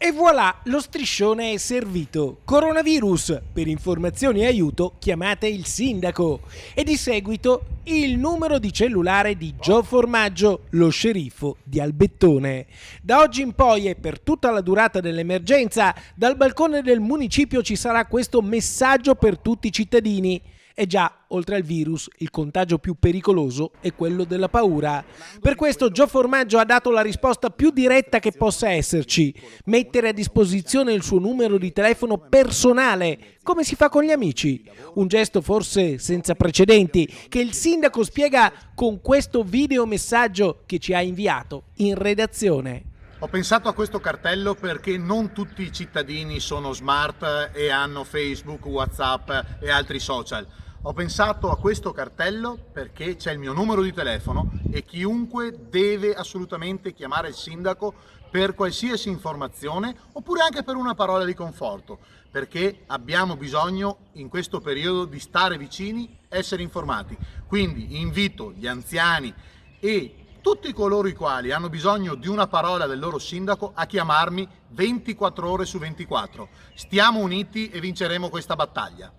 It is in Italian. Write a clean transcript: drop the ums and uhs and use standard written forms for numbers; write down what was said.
E voilà, lo striscione è servito. Coronavirus. Per informazioni e aiuto chiamate il sindaco. E di seguito il numero di cellulare di Gio Formaggio, lo sceriffo di Albettone. Da oggi in poi e per tutta la durata dell'emergenza, dal balcone del municipio ci sarà questo messaggio per tutti i cittadini. E già, oltre al virus, il contagio più pericoloso è quello della paura. Per questo Gio Formaggio ha dato la risposta più diretta che possa esserci: mettere a disposizione il suo numero di telefono personale, come si fa con gli amici. Un gesto forse senza precedenti, che il sindaco spiega con questo videomessaggio che ci ha inviato in redazione. Ho pensato a questo cartello perché non tutti i cittadini sono smart e hanno Facebook, WhatsApp e altri social. Ho pensato a questo cartello perché c'è il mio numero di telefono e chiunque deve assolutamente chiamare il sindaco per qualsiasi informazione oppure anche per una parola di conforto, perché abbiamo bisogno in questo periodo di stare vicini, essere informati. Quindi invito gli anziani e tutti coloro i quali hanno bisogno di una parola del loro sindaco a chiamarmi 24 ore su 24. Stiamo uniti e vinceremo questa battaglia.